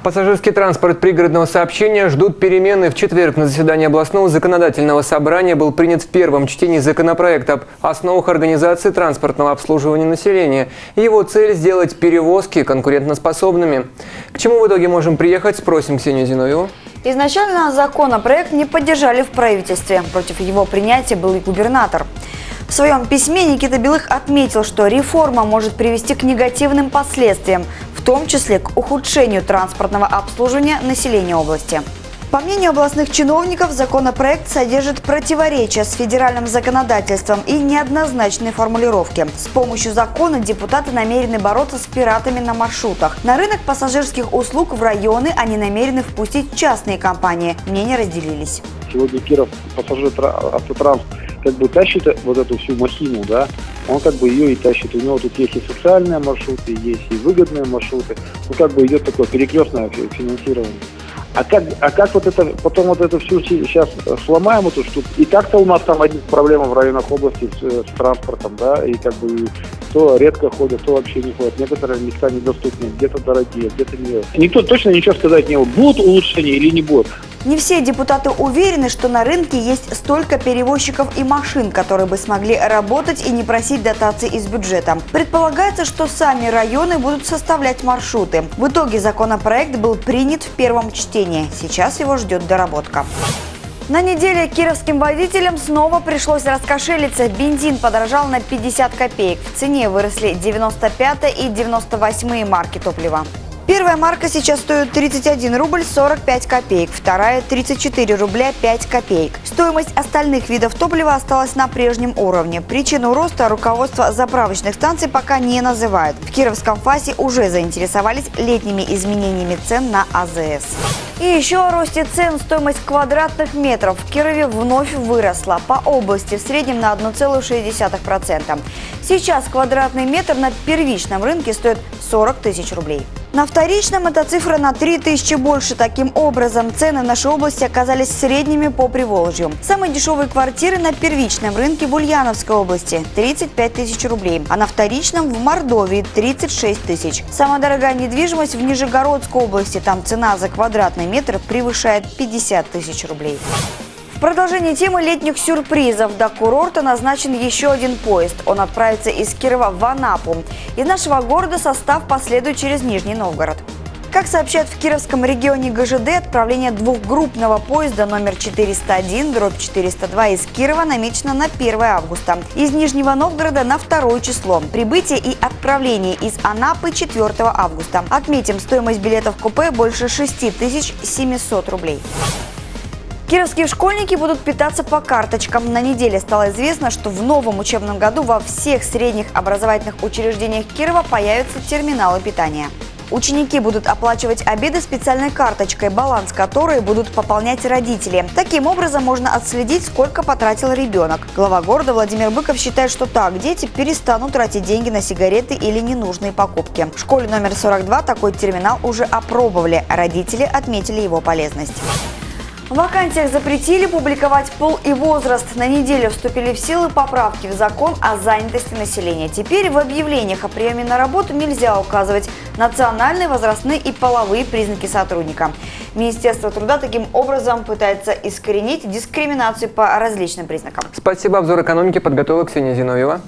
Пассажирский транспорт пригородного сообщения ждут перемены. В четверг на заседании областного законодательного собрания был принят в первом чтении законопроект об основах организации транспортного обслуживания населения. Его цель – сделать перевозки конкурентоспособными. К чему в итоге можем приехать, спросим Ксению Зиновьеву. Изначально законопроект не поддержали в правительстве. Против его принятия был и губернатор. В своем письме Никита Белых отметил, что реформа может привести к негативным последствиям, в том числе к ухудшению транспортного обслуживания населения области. По мнению областных чиновников, законопроект содержит противоречия с федеральным законодательством и неоднозначные формулировки. С помощью закона депутаты намерены бороться с пиратами на маршрутах. На рынок пассажирских услуг в районы они намерены впустить частные компании. Мнения разделились. Сегодня Киров автотранс тащит вот эту всю махину, да, он ее и тащит. У него тут есть и социальные маршруты, есть и выгодные маршруты. Идет такое перекрестное финансирование. А как потом это все сейчас сломаем эту штуку? И так-то у нас там одни проблемы в районах области с транспортом, да, и то редко ходят, то вообще не ходят. Некоторые места недоступны, где-то дорогие, где-то нет. Никто точно ничего сказать не может, будут улучшения или не будут. Не все депутаты уверены, что на рынке есть столько перевозчиков и машин, которые бы смогли работать и не просить дотаций из бюджета. Предполагается, что сами районы будут составлять маршруты. В итоге законопроект был принят в первом чтении. Сейчас его ждет доработка. На неделе кировским водителям снова пришлось раскошелиться. Бензин подорожал на 50 копеек. В цене выросли 95 и 98 марки топлива. Первая марка сейчас стоит 31 рубль 45 копеек, вторая – 34 рубля 5 копеек. Стоимость остальных видов топлива осталась на прежнем уровне. Причину роста руководство заправочных станций пока не называет. В Кировском ФАСе уже заинтересовались летними изменениями цен на АЗС. И еще о росте цен. Стоимость квадратных метров в Кирове вновь выросла. По области в среднем на 1,6%. Сейчас квадратный метр на первичном рынке стоит 40 тысяч рублей. На вторичном эта цифра на 3000 больше. Таким образом, цены в нашей области оказались средними по Приволжью. Самые дешевые квартиры на первичном рынке в Ульяновской области – 35 тысяч рублей, а на вторичном в Мордовии – 36 тысяч. Самая дорогая недвижимость в Нижегородской области. Там цена за квадратный метр превышает 50 тысяч рублей. В продолжении темы летних сюрпризов до курорта назначен еще один поезд. Он отправится из Кирова в Анапу. Из нашего города состав последует через Нижний Новгород. Как сообщают в Кировском регионе ГЖД, отправление двухгруппного поезда номер 401/402 из Кирова намечено на 1 августа. Из Нижнего Новгорода на 2 число. Прибытие и отправление из Анапы 4 августа. Отметим, стоимость билетов купе больше 6700 рублей. Кировские школьники будут питаться по карточкам. На неделе стало известно, что в новом учебном году во всех средних образовательных учреждениях Кирова появятся терминалы питания. Ученики будут оплачивать обеды специальной карточкой, баланс которой будут пополнять родители. Таким образом можно отследить, сколько потратил ребенок. Глава города Владимир Быков считает, что так дети перестанут тратить деньги на сигареты или ненужные покупки. В школе номер 42 такой терминал уже опробовали. Родители отметили его полезность. В вакансиях запретили публиковать пол и возраст. На неделю вступили в силу поправки в закон о занятости населения. Теперь в объявлениях о приеме на работу нельзя указывать национальные, возрастные и половые признаки сотрудника. Министерство труда таким образом пытается искоренить дискриминацию по различным признакам. Спасибо. Обзор экономики подготовила Ксения Зиновьева.